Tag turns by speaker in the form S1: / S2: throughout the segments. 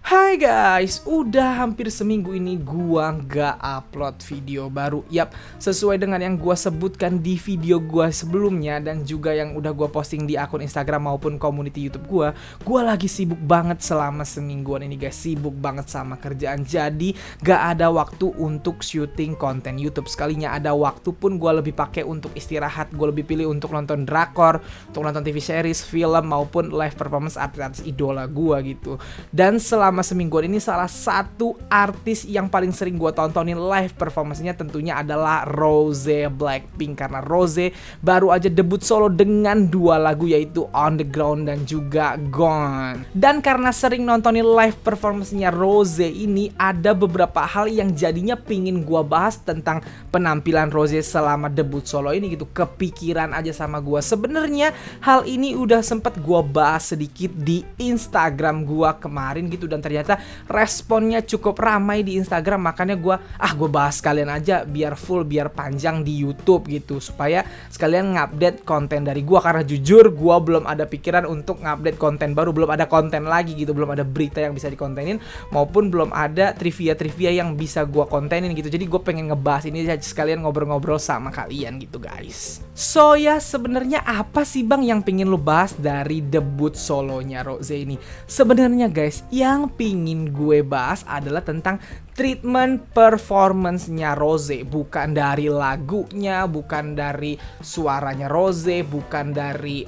S1: Hai guys, udah hampir seminggu ini gua nggak upload video baru. Yap, sesuai dengan yang gua sebutkan di video gua sebelumnya dan juga yang udah gua posting di akun Instagram maupun community YouTube gua lagi sibuk banget selama semingguan ini guys. Sibuk banget sama kerjaan, jadi gak ada waktu untuk syuting konten YouTube. Sekalinya ada waktu pun gua lebih pakai untuk istirahat. Gua lebih pilih untuk nonton drakor, untuk nonton TV series, film maupun live performance artis idola gua gitu. Dan selama semingguan ini salah satu artis yang paling sering gue tontonin live performance-nya tentunya adalah Rose Blackpink, karena Rose baru aja debut solo dengan 2 lagu yaitu On The Ground dan juga Gone. Dan karena sering nontonin live performance-nya Rose ini, ada beberapa hal yang jadinya pingin gue bahas tentang penampilan Rose selama debut solo ini gitu. Kepikiran aja sama gue. Sebenarnya hal ini udah sempet gue bahas sedikit di Instagram gue kemarin gitu, dan ternyata responnya cukup ramai di Instagram. Makanya gue bahas kalian aja biar full, biar panjang di YouTube gitu, supaya sekalian ngupdate konten dari gue. Karena jujur gue belum ada pikiran untuk ngupdate konten baru, belum ada konten lagi gitu, belum ada berita yang bisa dikontenin maupun belum ada trivia yang bisa gue kontenin gitu. Jadi gue pengen ngebahas ini aja sekalian, ngobrol-ngobrol sama kalian gitu guys. So ya, sebenarnya apa sih bang yang pengen lo bahas dari debut solonya Rose ini? Sebenarnya guys, yang pingin gue bahas adalah tentang treatment performance-nya Rose. Bukan dari lagunya, bukan dari suaranya Rose, bukan dari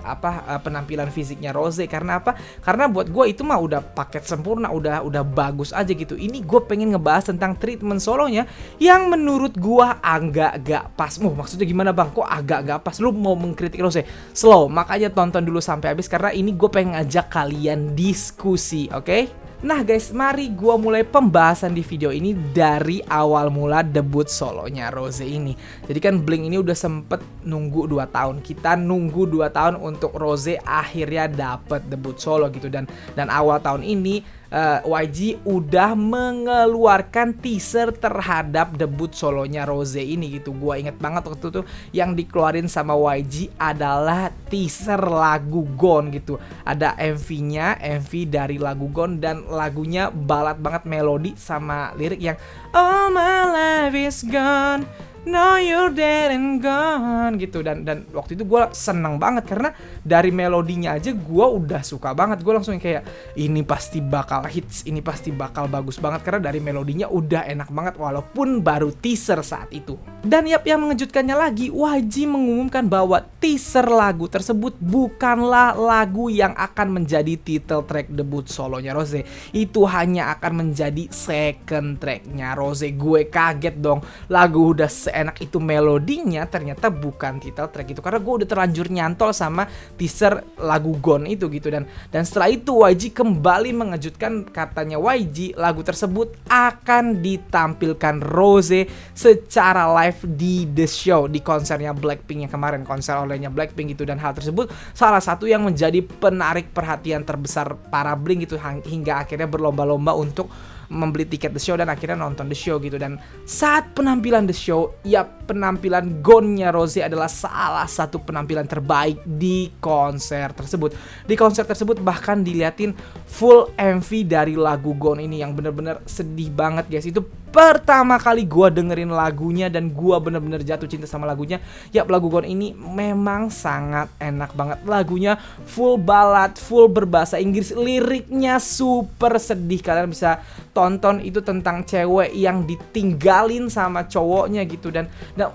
S1: penampilan fisiknya Rose. Karena apa? Karena buat gue itu mah udah paket sempurna, udah bagus aja gitu. Ini gue pengen ngebahas tentang treatment solonya yang menurut gue agak gak pas. Maksudnya gimana bang? Kok agak gak pas? Lu mau mengkritik Rose? Slow, makanya tonton dulu sampai habis karena ini gue pengen ngajak kalian diskusi, oke? Nah guys, mari gua mulai pembahasan di video ini dari awal mula debut solonya Rose ini. Jadi kan Blink ini udah sempet nunggu 2 tahun. Kita nunggu 2 tahun untuk Rose akhirnya dapet debut solo gitu. Dan awal tahun ini YG udah mengeluarkan teaser terhadap debut solonya Rose ini gitu. Gua inget banget waktu itu yang dikeluarin sama YG adalah teaser lagu Gone gitu. Ada MV-nya, MV dari lagu Gone, dan lagunya balad banget, melodi sama lirik yang All my life is gone, now you're dead and gone gitu. Dan waktu itu gue seneng banget karena dari melodinya aja gue udah suka banget. Gue langsung kayak ini pasti bakal hits, ini pasti bakal bagus banget karena dari melodinya udah enak banget walaupun baru teaser saat itu. Dan yang mengejutkannya lagi, YG mengumumkan bahwa teaser lagu tersebut bukanlah lagu yang akan menjadi title track debut solonya Rose. Itu hanya akan menjadi second tracknya Rose. Gue kaget dong, lagu udah enak itu melodinya ternyata bukan title track itu, karena gue udah terlanjur nyantol sama teaser lagu Gone itu gitu. Dan setelah itu YG kembali mengejutkan, katanya YG lagu tersebut akan ditampilkan Rose secara live di The Show, di konsernya Blackpink yang kemarin, konser olehnya Blackpink gitu. Dan hal tersebut salah satu yang menjadi penarik perhatian terbesar para Blink gitu, hingga akhirnya berlomba-lomba untuk membeli tiket The Show dan akhirnya nonton The Show gitu. Dan saat penampilan The Show, ya penampilan Gone-nya Rose adalah salah satu penampilan terbaik di konser tersebut. Di konser tersebut bahkan diliatin full MV dari lagu Gone ini yang bener-bener sedih banget guys. Itu pertama kali gue dengerin lagunya dan gue bener-bener jatuh cinta sama lagunya. Ya, lagu Gone ini memang sangat enak banget. Lagunya full ballad, full berbahasa Inggris, liriknya super sedih. Kalian bisa tonton, itu tentang cewek yang ditinggalin sama cowoknya gitu. Dan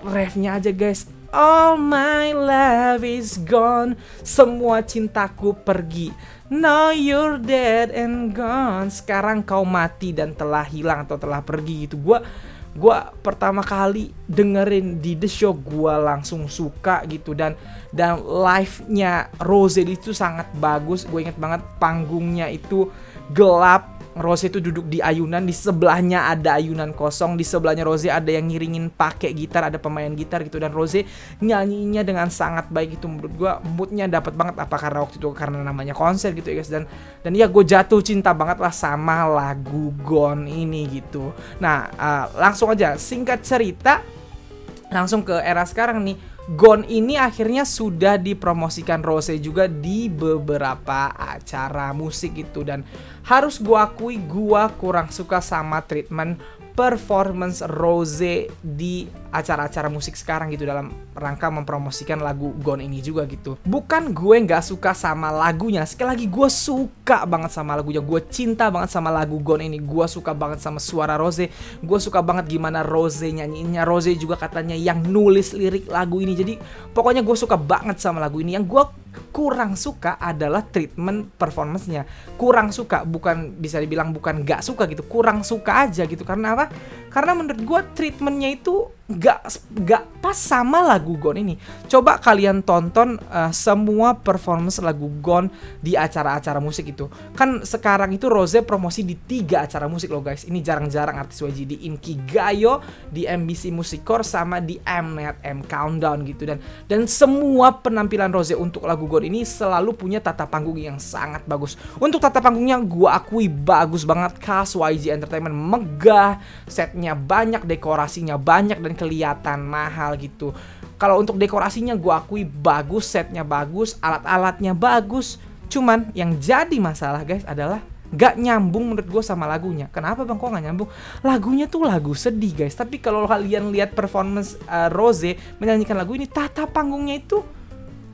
S1: refnya aja guys, all my love is gone, semua cintaku pergi, now you're dead and gone, sekarang kau mati dan telah hilang atau telah pergi gitu. Gua pertama kali dengerin di The Show gue langsung suka gitu. Dan live-nya Rose itu sangat bagus. Gue inget banget panggungnya itu gelap, Rose itu duduk di ayunan, di sebelahnya ada ayunan kosong, di sebelahnya Rose ada yang ngiringin pakai gitar, ada pemain gitar gitu. Dan Rose nyanyinya dengan sangat baik gitu. Menurut gue moodnya dapat banget, apa karena waktu itu karena namanya konser gitu ya guys. Dan ya gue jatuh cinta banget lah sama lagu Gone ini gitu. Nah langsung aja singkat cerita, langsung ke era sekarang nih. Gone ini akhirnya sudah dipromosikan Rose juga di beberapa acara musik gitu, dan harus gua akui gua kurang suka sama treatment performance Rose di acara-acara musik sekarang gitu, dalam rangka mempromosikan lagu Gone ini juga gitu. Bukan gue nggak suka sama lagunya, sekali lagi gue suka banget sama lagunya, gue cinta banget sama lagu Gone ini, gue suka banget sama suara Rose, gue suka banget gimana Rose nyanyiinnya. Rose juga katanya yang nulis lirik lagu ini, jadi pokoknya gue suka banget sama lagu ini. Yang gue kurang suka adalah treatment performance-nya. Kurang suka, bukan bisa dibilang bukan gak suka gitu, kurang suka aja gitu. Karena apa? Karena menurut gue treatment-nya itu gak pas sama lagu Gone ini. Coba kalian tonton semua performance lagu Gone di acara-acara musik itu. Kan sekarang itu Rose promosi di 3 acara musik loh guys. Ini jarang-jarang artis YG, di Inkigayo, di MBC Music Core, sama di Mnet M Countdown gitu. Dan semua penampilan Rose untuk lagu Gone ini selalu punya tata panggung yang sangat bagus. Untuk tata panggungnya gua akui bagus banget, khas YG Entertainment, megah, setnya banyak, dekorasinya banyak, dan kelihatan mahal gitu. Kalau untuk dekorasinya gua akui bagus, setnya bagus, alat-alatnya bagus. Cuman yang jadi masalah guys adalah gak nyambung menurut gue sama lagunya. Kenapa bang, kok gak nyambung? Lagunya tuh lagu sedih guys, tapi kalau kalian lihat performance Rose menyanyikan lagu ini, tata panggungnya itu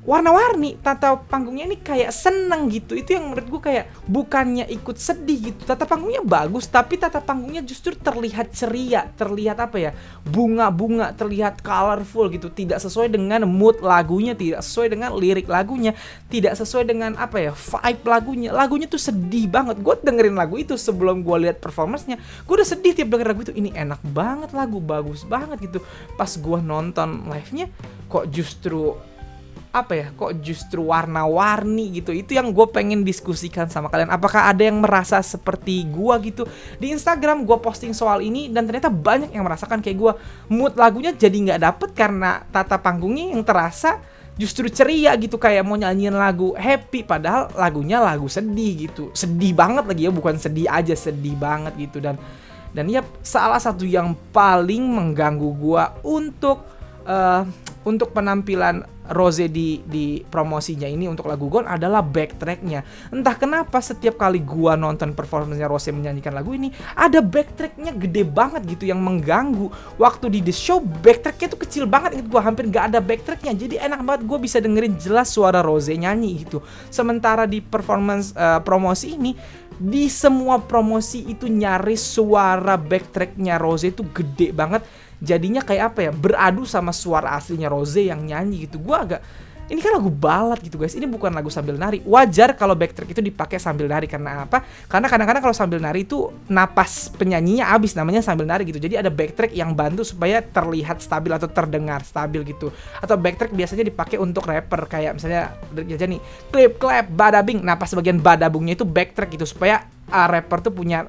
S1: warna-warni, tata panggungnya ini kayak seneng gitu. Itu yang menurut gue kayak bukannya ikut sedih gitu. Tata panggungnya bagus, tapi tata panggungnya justru terlihat ceria, terlihat apa ya, bunga-bunga, terlihat colorful gitu. Tidak sesuai dengan mood lagunya, tidak sesuai dengan lirik lagunya, tidak sesuai dengan apa ya, vibe lagunya. Lagunya tuh sedih banget. Gue dengerin lagu itu sebelum gue lihat performance-nya, gue udah sedih tiap denger lagu itu. Ini enak banget lagu, bagus banget gitu. Pas gue nonton live-nya, kok justru apa ya, kok justru warna-warni gitu. Itu yang gue pengen diskusikan sama kalian. Apakah ada yang merasa seperti gue gitu? Di Instagram gue posting soal ini, dan ternyata banyak yang merasakan kayak gue. Mood lagunya jadi gak dapet karena tata panggungnya yang terasa justru ceria gitu, kayak mau nyanyiin lagu happy padahal lagunya lagu sedih gitu. Sedih banget lagi ya, bukan sedih aja, sedih banget gitu. Dan ya salah satu yang paling mengganggu gue untuk penampilan Rose di promosinya ini untuk lagu Gone adalah backtracknya. Entah kenapa setiap kali gua nonton performance-nya Rose menyanyikan lagu ini, ada backtracknya gede banget gitu yang mengganggu. Waktu di The Show backtracknya tuh kecil banget, inget gua hampir gak ada backtracknya. Jadi enak banget gua bisa dengerin jelas suara Rose nyanyi gitu. Sementara di performance promosi ini, di semua promosi itu nyaris suara backtracknya Rose itu gede banget. Jadinya kayak apa ya, beradu sama suara aslinya Rose yang nyanyi gitu. Gua agak, ini kan lagu balad gitu guys, ini bukan lagu sambil nari. Wajar kalau backtrack itu dipakai sambil nari, karena apa? Karena kadang-kadang kalau sambil nari itu napas penyanyinya habis, namanya sambil nari gitu. Jadi ada backtrack yang bantu supaya terlihat stabil atau terdengar stabil gitu. Atau backtrack biasanya dipakai untuk rapper, kayak misalnya aja nih, klip clap badabing. Nah pas bagian badabungnya itu backtrack gitu, supaya rapper tuh punya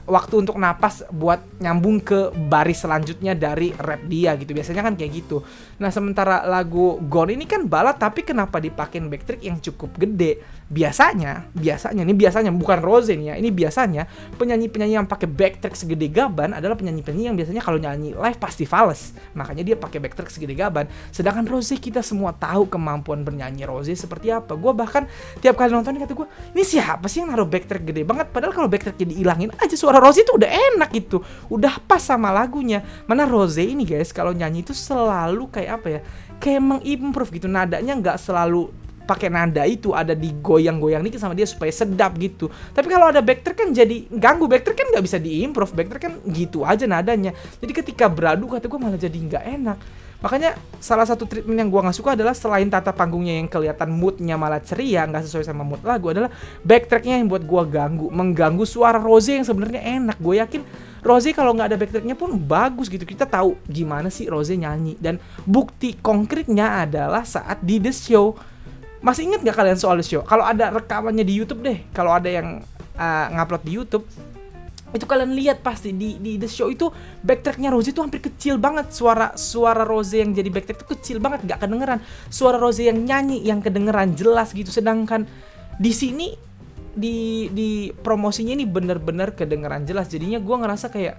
S1: waktu untuk napas buat nyambung ke baris selanjutnya dari rap dia gitu. Biasanya kan kayak gitu. Nah sementara lagu Gone ini kan balad, tapi kenapa dipakein backtrack yang cukup gede? Biasanya ini biasanya bukan Rose nih ya, ini biasanya penyanyi-penyanyi yang pakai backtrack segede gaban adalah penyanyi-penyanyi yang biasanya kalau nyanyi live pasti fales, makanya dia pakai backtrack segede gaban. Sedangkan Rose, kita semua tahu kemampuan bernyanyi Rose seperti apa. Gue bahkan tiap kali nonton kata gue, ini siapa sih yang naruh backtrack gede banget? Padahal kalau backtracknya dihilangin aja, suara Rose itu udah enak gitu, udah pas sama lagunya. Mana Rose ini guys kalau nyanyi itu selalu kayak apa ya, kayak mengimprove gitu, nadanya nggak selalu pakai nada itu, ada digoyang-goyang dikit sama dia supaya sedap gitu. Tapi kalau ada backtrack kan jadi ganggu, backtrack kan nggak bisa diimprove, backtrack kan gitu aja nadanya. Jadi ketika beradu kata gue malah jadi nggak enak. Makanya salah satu treatment yang gue nggak suka adalah selain tata panggungnya yang kelihatan moodnya malah ceria, nggak sesuai sama mood lagu, adalah backtracknya yang buat gue mengganggu suara Rose yang sebenarnya enak. Gue yakin Rose kalau nggak ada backtracknya pun bagus gitu. Kita tahu gimana sih Rose nyanyi, dan bukti konkretnya adalah saat di The Show. Masih ingat gak kalian soal The Show? Kalau ada rekamannya di YouTube deh, kalau ada yang ngupload di YouTube, itu kalian lihat pasti di The Show itu backtracknya Rose itu hampir kecil banget. Suara Rose yang jadi backtrack itu kecil banget, gak kedengeran. Suara Rose yang nyanyi yang kedengeran jelas gitu. Sedangkan di sini di promosinya ini bener-bener kedengeran jelas. Jadinya gue ngerasa kayak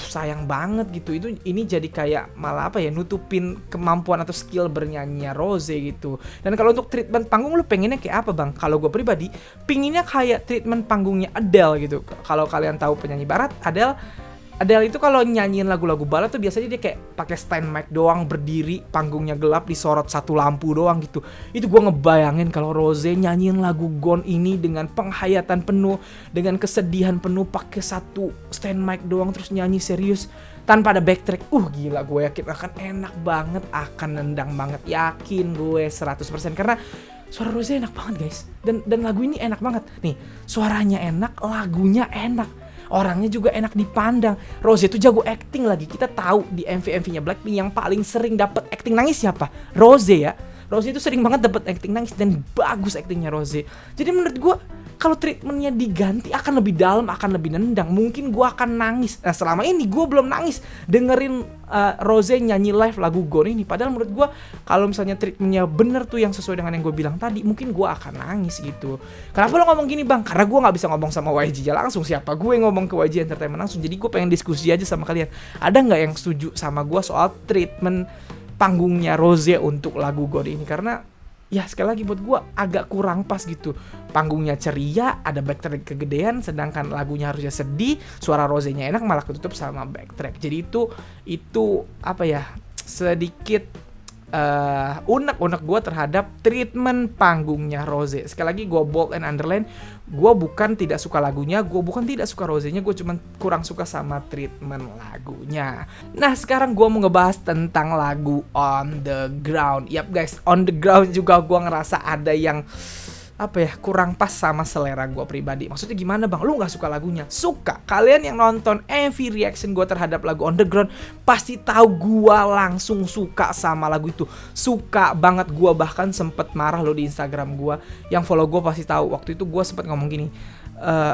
S1: sayang banget gitu. Ini jadi kayak malah apa ya, nutupin kemampuan atau skill bernyanyinya Rose gitu. Dan kalau untuk treatment panggung lu pengennya kayak apa bang? Kalau gue pribadi pinginnya kayak treatment panggungnya Adele gitu. Kalau kalian tahu penyanyi barat, Adele itu kalau nyanyiin lagu-lagu barat tuh biasanya dia kayak pakai stand mic doang, berdiri, panggungnya gelap, disorot satu lampu doang gitu. Itu gue ngebayangin kalau Rose nyanyiin lagu Gone ini dengan penghayatan penuh, dengan kesedihan penuh, pakai satu stand mic doang terus nyanyi serius tanpa ada backtrack. Gila, gue yakin akan enak banget, akan nendang banget, yakin gue 100% karena suara Rose enak banget guys. Dan lagu ini enak banget. Nih, suaranya enak, lagunya enak. Orangnya juga enak dipandang. Rose itu jago acting lagi. Kita tahu di MV-MV-nya Blackpink yang paling sering dapat acting nangis siapa? Rose ya. Rose itu sering banget dapat acting nangis dan bagus actingnya Rose. Jadi menurut gue kalau treatmentnya diganti akan lebih dalam, akan lebih nendang. Mungkin gue akan nangis. Nah selama ini gue belum nangis dengerin Rose nyanyi live lagu Gone ini. Padahal menurut gue kalau misalnya treatmentnya bener tuh yang sesuai dengan yang gue bilang tadi, mungkin gue akan nangis gitu. Kenapa lo ngomong gini bang? Karena gue gak bisa ngomong sama YG ya langsung. Siapa gue ngomong ke YG Entertainment langsung. Jadi gue pengen diskusi aja sama kalian. Ada gak yang setuju sama gue soal treatment panggungnya Rose untuk lagu Gone ini? Karena ya sekali lagi buat gue agak kurang pas gitu. Panggungnya ceria, ada backtrack kegedean, sedangkan lagunya harusnya sedih, suara Rose-nya enak malah ketutup sama backtrack. Jadi itu apa ya, sedikit unek-unek gue terhadap treatment panggungnya Rose. Sekali lagi gue bold and underline, gue bukan tidak suka lagunya, gue bukan tidak suka Rose-nya, gue cuma kurang suka sama treatment lagunya. Nah sekarang gue mau ngebahas tentang lagu On The Ground. Yap guys, On The Ground juga gue ngerasa ada yang apa ya, kurang pas sama selera gue pribadi. Maksudnya gimana bang? Lu gak suka lagunya? Suka. Kalian yang nonton MV reaction gue terhadap lagu On The Ground pasti tahu gue langsung suka sama lagu itu. Suka banget. Gue bahkan sempet marah lo di Instagram gue. Yang follow gue pasti tahu. Waktu itu gue sempet ngomong gini.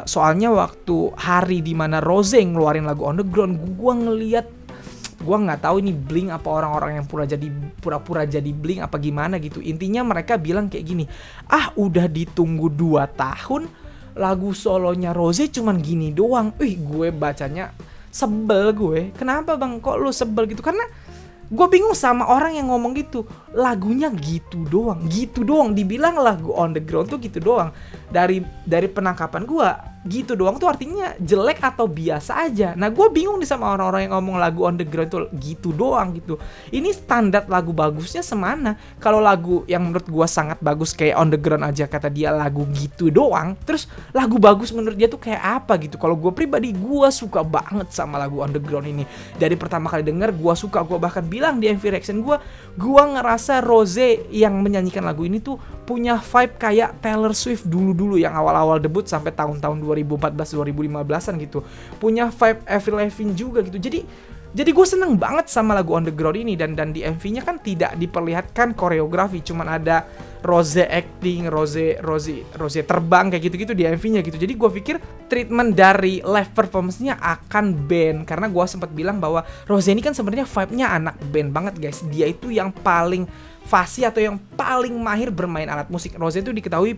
S1: Soalnya waktu hari dimana Rose ngeluarin lagu On The Ground, gue ngeliat, gue nggak tahu ini Blink apa orang-orang yang pura-pura jadi Blink apa gimana gitu. Intinya mereka bilang kayak gini, udah ditunggu 2 tahun lagu solonya Rose cuman gini doang. Gue bacanya sebel gue. Kenapa bang? Kok lu sebel gitu? Karena gue bingung sama orang yang ngomong gitu. Lagunya gitu doang. Dibilang lagu On The Ground tuh gitu doang. Dari penangkapan gue, gitu doang tuh artinya jelek atau biasa aja. Nah gue bingung nih sama orang-orang yang ngomong lagu On The Ground tuh gitu doang gitu. Ini standar lagu bagusnya semana? Kalau lagu yang menurut gue sangat bagus kayak On The Ground aja kata dia lagu gitu doang, terus lagu bagus menurut dia tuh kayak apa gitu. Kalau gue pribadi, gue suka banget sama lagu On The Ground ini. Dari pertama kali denger gue suka. Gue bahkan bilang di MV reaction gue ngerasa Rose yang menyanyikan lagu ini tuh punya vibe kayak Taylor Swift dulu yang awal-awal debut sampai tahun-tahun 2014-2015an gitu. Punya vibe Avril Lavigne juga gitu. Jadi gue seneng banget sama lagu On The Ground ini. Dan di MV-nya kan tidak diperlihatkan koreografi, cuman ada Rose acting, Rose terbang kayak gitu-gitu di MV-nya gitu. Jadi gue pikir treatment dari live performance-nya akan band, karena gue sempat bilang bahwa Rose ini kan sebenarnya vibe-nya anak band banget guys. Dia itu yang paling fasih atau yang paling mahir bermain alat musik. Rose itu diketahui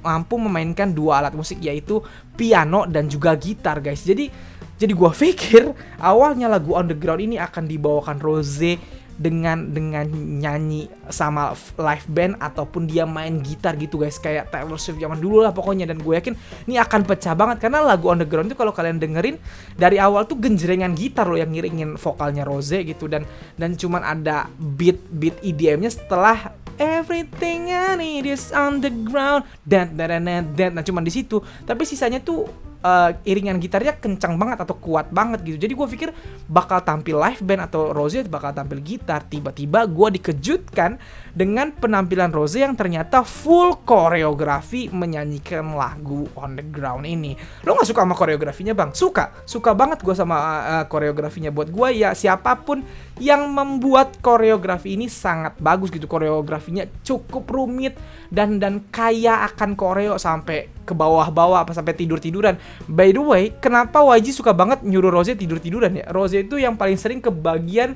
S1: mampu memainkan 2 alat musik, yaitu piano dan juga gitar guys. Jadi gue pikir awalnya lagu On The Ground ini akan dibawakan Rose dengan nyanyi sama live band ataupun dia main gitar gitu guys, kayak Taylor Swift zaman dulu lah pokoknya. Dan gue yakin ini akan pecah banget karena lagu On The Ground itu kalau kalian dengerin dari awal tuh genjrengan gitar loh yang ngiringin vokalnya Rose gitu, dan cuman ada beat EDM-nya setelah Everything I need is on the ground. Nah cuman di situ. Tapi sisanya tuh iringan gitarnya kencang banget atau kuat banget gitu. Jadi gue pikir bakal tampil live band atau Rose bakal tampil gitar. Tiba-tiba gue dikejutkan dengan penampilan Rose yang ternyata full koreografi menyanyikan lagu On The Ground ini. Lo gak suka sama koreografinya bang? Suka banget gue sama koreografinya. Buat gue ya siapapun yang membuat koreografi ini sangat bagus gitu. Koreografinya cukup rumit dan kaya akan koreo sampai ke bawah-bawah apa sampai tidur-tiduran. By the way, kenapa YG suka banget nyuruh Rose tidur-tiduran ya? Rose itu yang paling sering ke bagian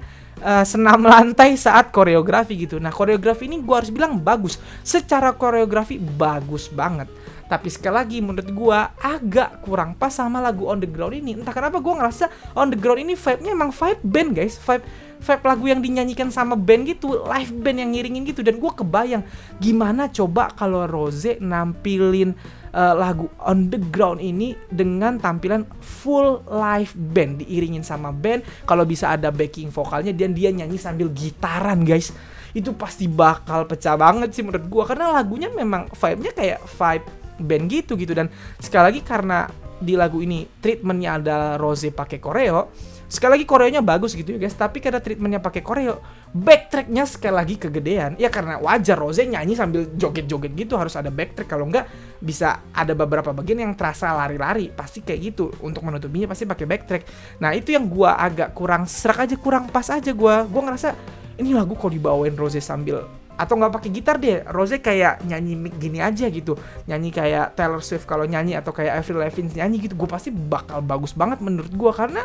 S1: senam lantai saat koreografi gitu. Nah koreografi ini gue harus bilang bagus. Secara koreografi bagus banget. Tapi sekali lagi menurut gue agak kurang pas sama lagu On The Ground ini. Entah kenapa gue ngerasa On The Ground ini vibe-nya emang vibe band guys, vibe lagu yang dinyanyikan sama band gitu, live band yang ngiringin gitu. Dan gue kebayang gimana coba kalau Rose nampilin lagu On The Ground ini dengan tampilan full live band, diiringin sama band, kalau bisa ada backing vokalnya dan dia nyanyi sambil gitaran guys. Itu pasti bakal pecah banget sih menurut gue, karena lagunya memang vibe-nya kayak vibe band gitu. Dan sekali lagi karena di lagu ini treatmentnya ada Rose pakai koreo, sekali lagi koreonya bagus gitu ya guys, tapi karena treatmentnya pakai koreo, backtracknya sekali lagi kegedean. Ya karena wajar, Rose nyanyi sambil joget-joget gitu, harus ada backtrack, kalau enggak bisa ada beberapa bagian yang terasa lari-lari, pasti kayak gitu. Untuk menutupinya pasti pakai backtrack. Nah itu yang gua agak kurang serak aja, kurang pas aja. Gua ngerasa ini lagu kok dibawain Rose sambil, atau nggak pakai gitar deh, Rose kayak nyanyi mic gini aja gitu, nyanyi kayak Taylor Swift kalau nyanyi, atau kayak Avril Lavigne nyanyi gitu. Gue pasti bakal bagus banget menurut gue, karena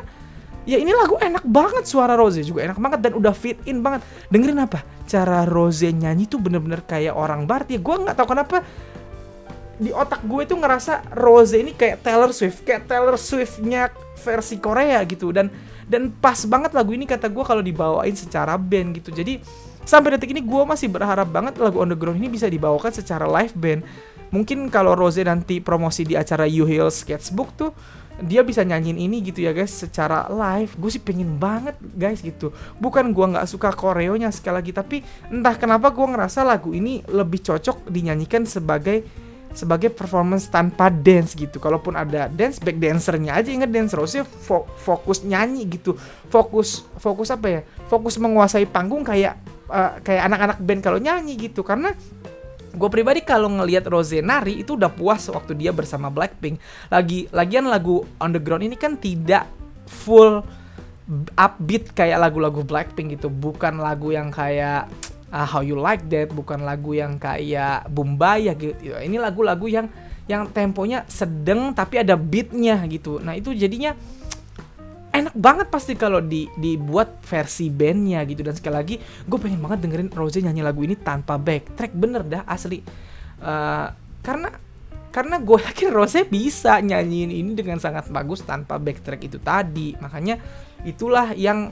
S1: ya ini lagu enak banget, suara Rose juga enak banget dan udah fit in banget. Dengerin apa, cara Rose nyanyi tuh bener-bener kayak orang barat ya. Gue nggak tahu kenapa di otak gue tuh ngerasa Rose ini kayak Taylor Swift-nya versi Korea gitu. Dan pas banget lagu ini kata gue kalau dibawain secara band gitu. Jadi sampai detik ini gue masih berharap banget lagu On The Ground ini bisa dibawakan secara live band. Mungkin kalau Rose nanti promosi di acara You Heal Sketchbook tuh, dia bisa nyanyiin ini gitu ya guys, secara live. Gue sih pengen banget guys gitu. Bukan gue gak suka koreonya sekali lagi, tapi entah kenapa gue ngerasa lagu ini lebih cocok dinyanyikan sebagai performance tanpa dance gitu. Kalaupun ada dance, back dancernya aja inget dance. Rose fokus nyanyi gitu, fokus apa ya, fokus menguasai panggung kayak anak-anak band kalau nyanyi gitu. Karena gue pribadi kalau ngelihat Rose nari itu udah puas waktu dia bersama Blackpink. Lagian lagu On The Ground ini kan tidak full upbeat kayak lagu-lagu Blackpink gitu. Bukan lagu yang kayak How You Like That, bukan lagu yang kayak Bumbaya gitu. Ini lagu-lagu yang temponya sedang tapi ada beatnya gitu. Nah itu jadinya enak banget pasti kalau dibuat versi bandnya gitu. Dan sekali lagi gue pengen banget dengerin Rose nyanyi lagu ini tanpa backtrack, bener dah asli. Karena gue yakin Rose bisa nyanyiin ini dengan sangat bagus tanpa backtrack itu tadi. Makanya itulah yang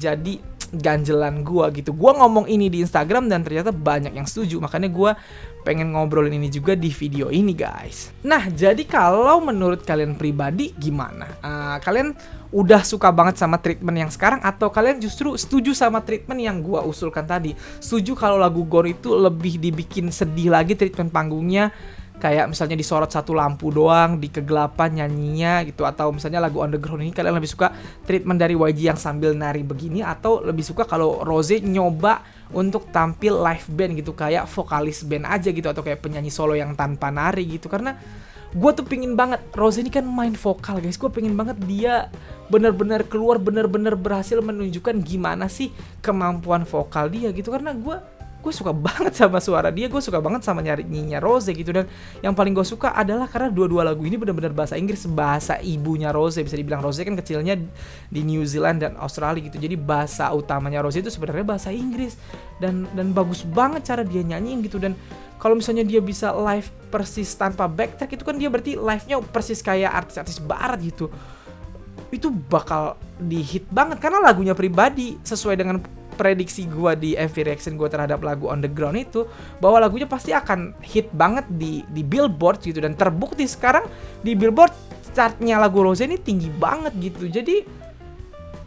S1: jadi ganjelan gue gitu. Gue ngomong ini di Instagram dan ternyata banyak yang setuju. Makanya gue pengen ngobrolin ini juga di video ini guys. Nah jadi kalau menurut kalian pribadi gimana? Kalian udah suka banget sama treatment yang sekarang, atau kalian justru setuju sama treatment yang gue usulkan tadi? Setuju kalau lagu Gone itu lebih dibikin sedih lagi treatment panggungnya, kayak misalnya disorot satu lampu doang di kegelapan nyanyinya gitu, atau misalnya lagu On The Ground ini kalian lebih suka treatment dari YG yang sambil nari begini, atau lebih suka kalau Rose nyoba untuk tampil live band gitu kayak vokalis band aja gitu, atau kayak penyanyi solo yang tanpa nari gitu? Karena gue tuh pingin banget, Rose ini kan main vokal guys, gue pingin banget dia bener-bener keluar, bener-bener berhasil menunjukkan gimana sih kemampuan vokal dia gitu. Karena gue suka banget sama suara dia, gue suka banget sama nyanyinya Rose gitu. Dan yang paling gue suka adalah karena dua-dua lagu ini benar-benar bahasa Inggris, bahasa ibunya Rose. Bisa dibilang Rose kan kecilnya di New Zealand dan Australia gitu, jadi bahasa utamanya Rose itu sebenarnya bahasa Inggris. Dan bagus banget cara dia nyanyiin gitu. Dan kalau misalnya dia bisa live persis tanpa backtrack, itu kan dia berarti live-nya persis kayak artis-artis barat gitu. Itu bakal di-hit banget, karena lagunya pribadi sesuai dengan prediksi gue di MV Reaction gue terhadap lagu On The Ground itu, bahwa lagunya pasti akan hit banget di Billboard gitu. Dan terbukti sekarang di Billboard chartnya lagu Rose ini tinggi banget gitu. Jadi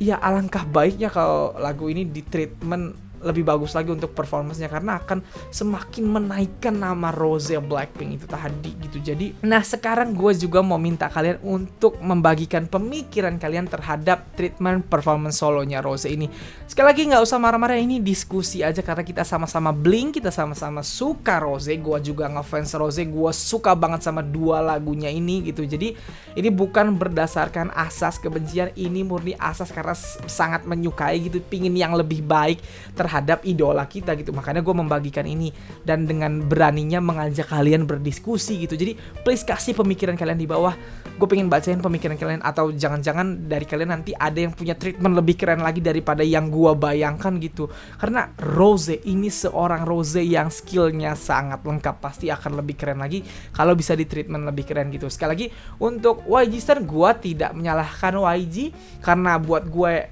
S1: ya alangkah baiknya kalau lagu ini di treatment lebih bagus lagi untuk performance-nya, karena akan semakin menaikkan nama Rose Blackpink itu tadi gitu. Jadi nah sekarang gue juga mau minta kalian untuk membagikan pemikiran kalian terhadap treatment performance solonya Rose ini. Sekali lagi nggak usah marah-marah, ini diskusi aja karena kita sama-sama Blink, kita sama-sama suka Rose. Gue juga ngefans Rose, gue suka banget sama dua lagunya ini gitu. Jadi ini bukan berdasarkan asas kebencian, ini murni asas karena sangat menyukai gitu, pingin yang lebih baik terhadap idola kita gitu. Makanya gue membagikan ini dan dengan beraninya mengajak kalian berdiskusi gitu. Jadi please kasih pemikiran kalian di bawah. gue pengen bacain pemikiran kalian, atau jangan-jangan dari kalian nanti ada yang punya treatment lebih keren lagi daripada yang gue bayangkan gitu. Karena Rose ini seorang Rose yang skillnya sangat lengkap, pasti akan lebih keren lagi kalau bisa di treatment lebih keren gitu. Sekali lagi untuk YG Star, gue tidak menyalahkan YG karena buat gue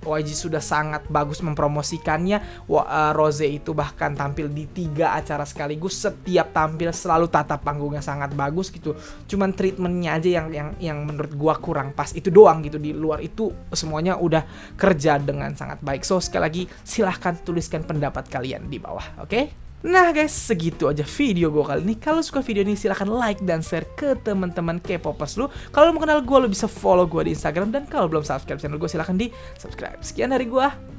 S1: YG sudah sangat bagus mempromosikannya. Rose itu bahkan tampil di 3 acara sekaligus, setiap tampil selalu tata panggungnya sangat bagus gitu. Cuman treatmentnya aja yang menurut gua kurang pas, itu doang gitu. Di luar itu semuanya udah kerja dengan sangat baik. So sekali lagi silahkan tuliskan pendapat kalian di bawah, oke? Nah guys, segitu aja video gue kali ini. Kalau suka video ini silahkan like dan share ke teman-teman K-popers lu. Kalau mau kenal gue, lu bisa follow gue di Instagram. Dan kalau belum subscribe channel gue, silahkan di subscribe. Sekian dari gue.